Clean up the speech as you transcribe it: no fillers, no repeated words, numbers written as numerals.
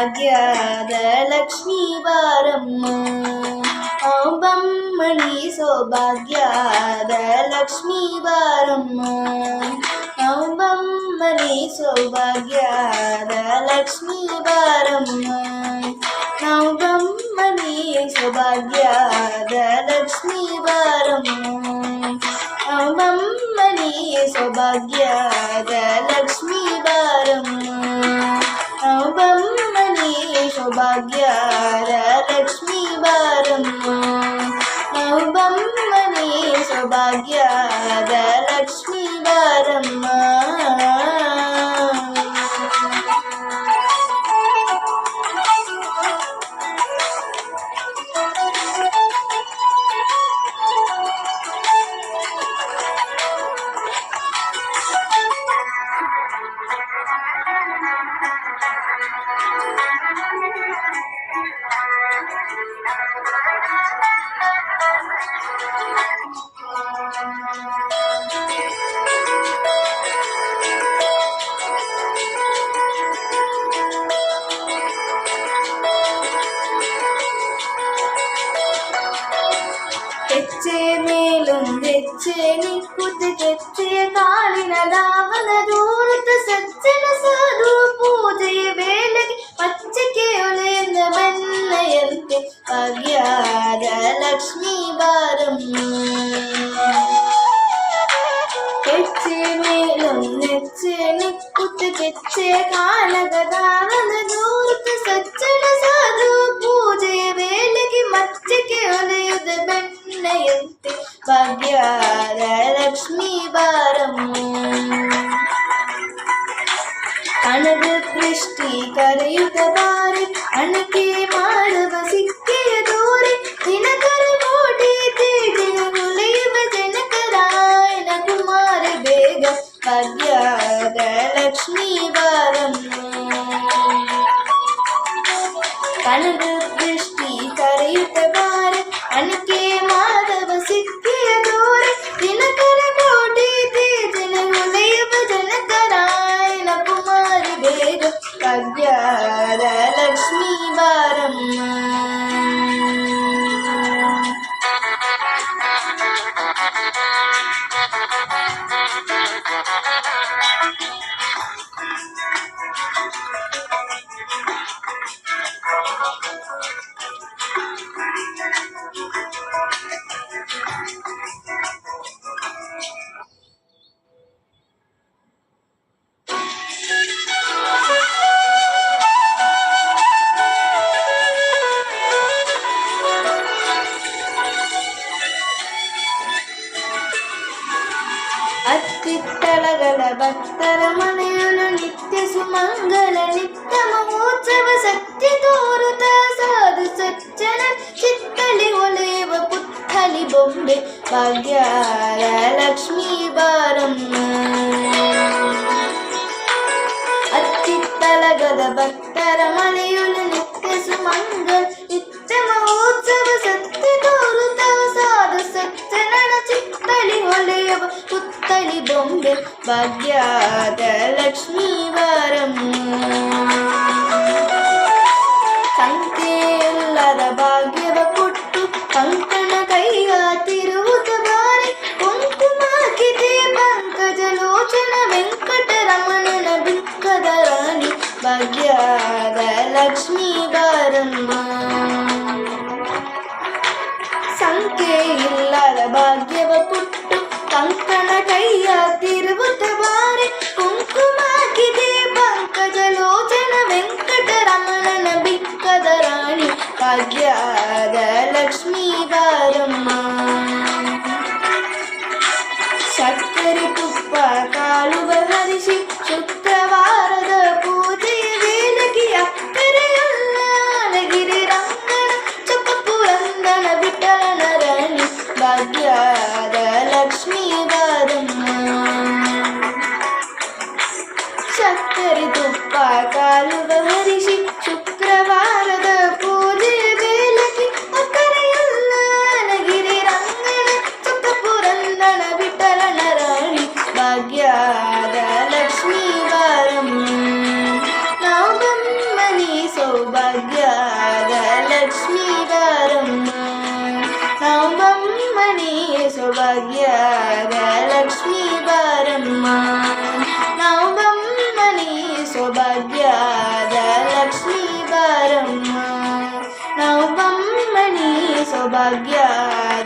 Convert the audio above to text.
ಭಾಗ್ಯದ ಲಕ್ಷ್ಮೀ ಬಾರಮ್ಮ. ಬಮ್ಮಣಿ ಸೌಭಾಗ್ಯದ ಲಕ್ಷ್ಮೀ ಬಾರಮ್ಮ. ಬಮ್ಮಣಿ ಸೌಭಾಗ್ಯದ ಲಕ್ಷ್ಮೀ ಬಾರಮ್ಮ. ಬಮ್ಮಣಿ ಸೌಭಾಗ್ಯದ ಲಕ್ಷ್ಮೀ ಬಾರಮ್ಮ. ಬಮ್ಮಣಿ ಸೌಭಾಗ್ಯದ ಲಕ್ಷ್ಮೀ ಬಾರಮ್ಮ. ಬಮ್ಮಣಿ ಸೌಭಾಗ್ಯದ ಲಕ್ಷ್ಮೀ ಬಾರಮ್ಮ. ಬಮ್ಮಣಿ ಸೌಭಾಗ್ಯದ ಲಕ್ಷ್ಮೀ ಬಾರಮ್ಮ. ಹೆಚ್ಚೆ ಮೇಲೊಂದೆಚ್ಚೆ ನಿಕ್ಕುತ್ತ ಕೆಚ್ಚೆಯ ಕಾಲಿನ ಲಾವನ ದೂರುತ್ತ ಸಜ್ಜನ ಸಾಧು ಪೂಜೆಯ ವೇಳೆಗೆ ಮಚ್ಚಕ್ಕೆ ಒಲೆಯಿಂದ ಬೆಣ್ಣೆಯಂತೆ ಭಾಗ್ಯದ ಲಕ್ಷ್ಮೀ ಬಾರಮ್ಮ. ಹೆಚ್ಚೆ ಮೇಲೊಂದೆಚ್ಚೆ ನಿಕ್ಕುತ್ತ ಕೆಚ್ಚೆಯ ಕಾಲದ ಲಾವನ ದೂರುತ್ತ ಸಜ್ಜನ ಸಾಧು ಪೂಜೆಯ ವೇಳೆಗೆ ಮಚ್ಚಕ್ಕೆ ಒಲೆಯುದ ಬೆಣ್ಣೆಯಂತೆ ಭಾಗ್ಯದ ಲಕ್ಷ್ಮೀ ಬಾರಮ್ಮ. ಹಣದ ದೃಷ್ಟಿ ಕರೆಯುತ್ತ ಬಾರಿ ಅಣಕೆ ಮಾಡುವ ಸಿಕ್ಕೆಯ ದೂರಿ ದಿನಕರ ಕೋಟಿ ತೇಜಿನ ನುಲಿಯುವ ಜನಕರಾಯನ ಕುಮಾರ ಬೇಗ ಭಾಗ್ಯದ ಲಕ್ಷ್ಮೀ ಬಾರಮ್ಮ. ಕಣದ ದೃಷ್ಟಿ ಕರೆಯುತ್ತ ಬಾರಿ ಅಣಕೆ ಮಾಡುವ ಸಿಕ್ಕೆಯ ದೂರಿ ದಿನಕರ ಕೋಟಿ ತೇಜಿನ ನುಲಿಯುವ ಜನಕರಾಯನ ಕುಮಾರಿ ಬೇಗ ಭಾಗ್ಯದ ಲಕ್ಷ್ಮೀ ಬಾರಮ್ಮ. ಅತ್ತಿತ್ತಳಗಳ ಭಕ್ತರ ಮನೆಯಲು ನಿತ್ಯ ಸುಮಂಗಲ ನಿತ್ಯ ಮಹೋತ್ಸವ ಸತ್ಯ ತೋರುತ ಸಾಧು ಸಜ್ಜನ ಚಿತ್ತಲಿ ಹೊಳೆಯುವ ಪುತ್ತಲಿ ಬೊಂಬೆ ಭಾಗ್ಯದ ಲಕ್ಷ್ಮೀ ಬಾರಮ್ಮ. ಅತ್ತಿತ್ತಳಗದ ಭಕ್ತರ ಮನೆಯಲು ನಿತ್ಯ ಸುಮಂಗಲ ನಿತ್ಯ ಮಹೋತ್ಸವ ಸತ್ಯ ತೋರುತ ಸಾಧು ಸಜ್ಜನ ಚಿತ್ತಲಿ ಹೊಳೆಯುವ ಪುತ್ತಲಿ ಬೊಂಬೆ ಭಾಗ್ಯದ ಲಕ್ಷ್ಮೀ ಬಾರಮ್ಮ. ಸಂಖ್ಯೆಯಿಲ್ಲದ ಭಾಗ್ಯವ ಕೊಟ್ಟು ಕಂಕಣ ಕೈಯ ತಿರುವುತ ಬಾರಿ ಕುಂಕುಮಾಕಿದೆ ಪಂಕಜ ಲೋಚನ ವೆಂಕಟರಮಣನ ಬಿಕ್ಕದ ರಾಣಿ ಭಾಗ್ಯದ ಲಕ್ಷ್ಮೀ ಬಾರಮ್ಮ. ಸಂಖ್ಯೆಯಿಲ್ಲದ ಭಾಗ್ಯವ ಕೊಟ್ಟು ಕಂಕಣ ಕೈಯ ತಿರುವುತ ಬಾರಿ ಕುಂಕುಮಾಕಿದೆ ಪಂಕಜ ಲೋಚನ ವೆಂಕಟರಮಣನ ಬಿಕ್ಕದ ರಾಣಿ ಭಾಗ್ಯದ ಲಕ್ಷ್ಮೀ ಬಾರಮ್ಮ. ಸಕ್ಕರೆ ತುಪ್ಪ ಕಾಳುವ ಹರಿಸಿ ಶುಕ್ರವಾರದ ಪೂಜೆಯ ವೇಳೆಗೆ ಅಕ್ಕರೆಯಲ್ಲ ನಗಿರಿ ರಂಗನ ಚೊಕ್ಕ ಪುರಂದನ ವಿಠಲನ ರಾಣಿ ಭಾಗ್ಯದ ಲಕ್ಷ್ಮೀ ಬಾರಮ್ಮ. ಸಕ್ಕರೆ ತುಪ್ಪ ಕಾಲುವ ಹರಿಸಿ ಶುಕ್ರವಾರದ ಪೂಜೆ ವೇಳೆಗೆ ಅಕ್ಕರೆಯಲ್ಲ ನಗಿರಿ ಸೌಭಾಗ್ಯದ ಲಕ್ಷ್ಮೀ ಬಾರಮ್ಮ ನವಮನಿ ಸೌಭಾಗ್ಯದ ಲಕ್ಷ್ಮೀ ಬಾರಮ್ಮ ನವಮನಿ ಸೌಭಾಗ್ಯದ ಲಕ್ಷ್ಮೀ ಬಾರಮ್ಮ ನವಮನಿ ಸೌಭಾಗ್ಯದ